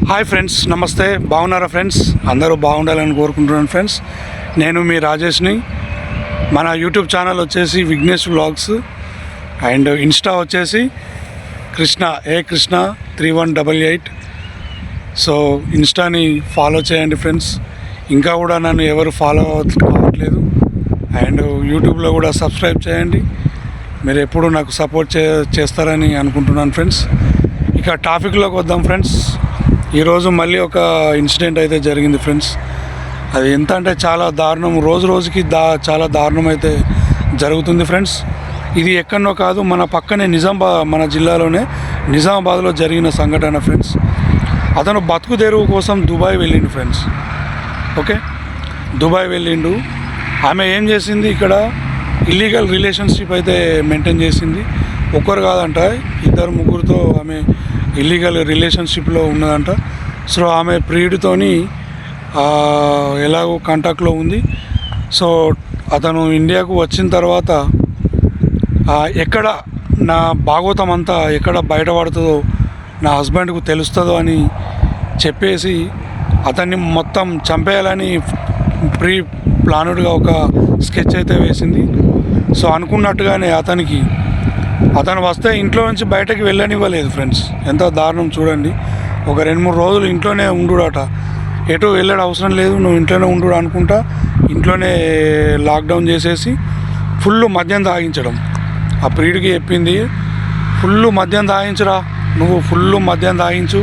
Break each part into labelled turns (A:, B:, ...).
A: Hi friends, నమస్తే. బాగున్నారా friends? అందరూ బాగుండాలని కోరుకుంటున్నాను ఫ్రెండ్స్. నేను మీ రాజేష్ని. మన యూట్యూబ్ ఛానల్ వచ్చేసి విఘ్నేష్ వ్లాగ్స్ అండ్ ఇన్స్టా వచ్చేసి కృష్ణ 3188. సో ఇన్స్టాని ఫాలో చేయండి ఫ్రెండ్స్. ఇంకా కూడా నన్ను ఎవరు ఫాలో కావట్లేదు. అండ్ యూట్యూబ్లో కూడా సబ్స్క్రైబ్ చేయండి. మీరు ఎప్పుడు నాకు సపోర్ట్ చేస్తారని అనుకుంటున్నాను ఫ్రెండ్స్. ఇక టాపిక్లోకి వద్దాం ఫ్రెండ్స్. ఈరోజు మళ్ళీ ఒక ఇన్సిడెంట్ అయితే జరిగింది ఫ్రెండ్స్. అది ఎంత అంటే చాలా దారుణం, రోజుకి చాలా దారుణం అయితే జరుగుతుంది ఫ్రెండ్స్. ఇది ఎక్కడనో కాదు, మన పక్కనే మన జిల్లాలోనే నిజామాబాద్లో జరిగిన సంఘటన ఫ్రెండ్స్. అతను బతుకు తెరువు కోసం దుబాయ్ వెళ్ళిండు ఫ్రెండ్స్. ఓకే, దుబాయ్ వెళ్ళిండు. ఆమె ఏం చేసింది, ఇక్కడ ఇల్లీగల్ రిలేషన్షిప్ అయితే మెయింటైన్ చేసింది. ఒక్కరు కాదంట, 2-3తో ఆమె ఇల్లీగల్ రిలేషన్షిప్లో ఉన్నదంట. సో ఆమె ప్రియుడితోని ఎలాగో కాంటాక్ట్లో ఉంది. సో అతను ఇండియాకు వచ్చిన తర్వాత ఎక్కడ నా భాగవతం అంతా ఎక్కడ బయటపడుతుందో, నా హస్బెండ్కు తెలుస్తుందో అని చెప్పేసి అతన్ని మొత్తం చంపేయాలని ప్రీ ప్లానుడ్గా ఒక స్కెచ్ అయితే వేసింది. సో అనుకున్నట్టుగానే అతను వస్తే ఇంట్లో నుంచి బయటకు వెళ్ళనివ్వలేదు ఫ్రెండ్స్. ఎంత దారుణం చూడండి. ఒక 2-3 రోజులు ఇంట్లోనే ఉండుడట. ఎటు వెళ్ళడం అవసరం లేదు, నువ్వు ఇంట్లోనే ఉండు అనుకుంటా ఇంట్లోనే లాక్డౌన్ చేసేసి ఫుల్ మద్యం తాగించడం. ఆ ప్రియుడికి చెప్పింది, ఫుల్ మద్యం తాగించురా, నువ్వు ఫుల్ మద్యం తాగించు,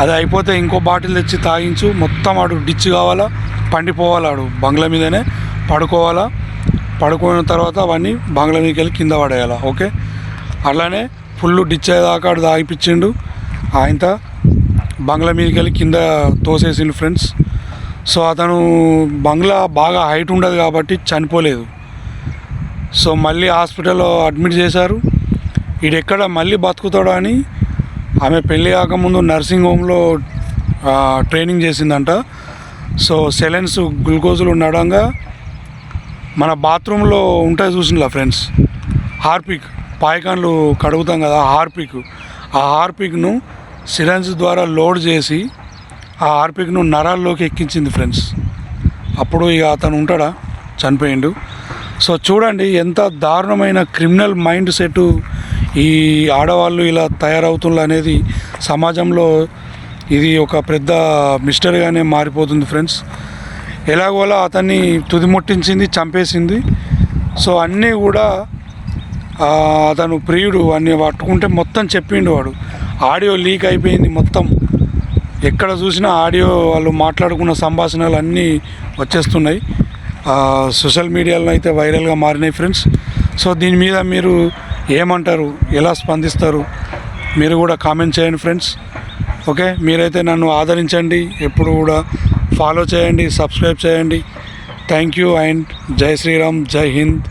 A: అది అయిపోతే ఇంకో బాటిల్ తెచ్చి తాగించు, మొత్తం ఆడు డిచ్ కావాలా, పండిపోవాలి, ఆడు బంగ్లా మీదనే పడుకోవాలా, పడుకున్న తర్వాత అవన్నీ బంగ్లా మీదకి వెళ్ళి కింద పడేయాలా. ఓకే, అలానే ఫుల్ డిచ్ అయ్యేదాకా ఆడు తాగిపించిండు. ఆయనతో బంగ్లా మీదకి వెళ్ళి కింద తోసేసిండు ఫ్రెండ్స్. సో అతను బంగ్లా బాగా హైట్ ఉండదు కాబట్టి చనిపోలేదు. సో మళ్ళీ హాస్పిటల్లో అడ్మిట్ చేశారు. ఈడెక్కడ మళ్ళీ బతుకుతాడో అని ఆమె పెళ్ళి కాకముందు నర్సింగ్ హోమ్లో ట్రైనింగ్ చేసిందంట. సో సెలెన్స్ గ్లూకోజులు నడంగా మన బాత్రూంలో ఉంటాయి చూసినా ఫ్రెండ్స్, హార్పిక్, పాయకాన్లు కడుగుతాం కదా, ఆ హార్పిక్ను సిరంజ్ ద్వారా లోడ్ చేసి ఆ హార్పిక్ను నరాల్లోకి ఎక్కించింది ఫ్రెండ్స్. అప్పుడు ఇక అతను ఉంటాడా, చనిపోయిండు. సో చూడండి ఎంత దారుణమైన క్రిమినల్ మైండ్ సెట్ ఈ ఆడవాళ్ళు ఇలా తయారవుతున్నారు అనేది సమాజంలో ఇది ఒక పెద్ద మిస్టరీగానే మారిపోతుంది ఫ్రెండ్స్. ఎలాగోలా అతన్ని తుదిముట్టించింది, చంపేసింది. సో అన్నీ కూడా అతను ప్రియుడు అన్నీ పట్టుకుంటే మొత్తం చెప్పిండు. వాడు ఆడియో లీక్ అయిపోయింది మొత్తం. ఎక్కడ చూసినా ఆడియో, వాళ్ళు మాట్లాడుకున్న సంభాషణలు అన్నీ వచ్చేస్తున్నాయి. సోషల్ మీడియాలో అయితే వైరల్గా మారినాయి ఫ్రెండ్స్. సో దీని మీద మీరు ఏమంటారు, ఎలా స్పందిస్తారు, మీరు కూడా కామెంట్ చేయండి ఫ్రెండ్స్. ఓకే, మీరైతే నన్ను ఆదరించండి, ఎప్పుడు కూడా ఫాలో చేయండి, సబ్స్క్రైబ్ చేయండి. థ్యాంక్ యూ అండ్ జై శ్రీరామ్, జై హింద్.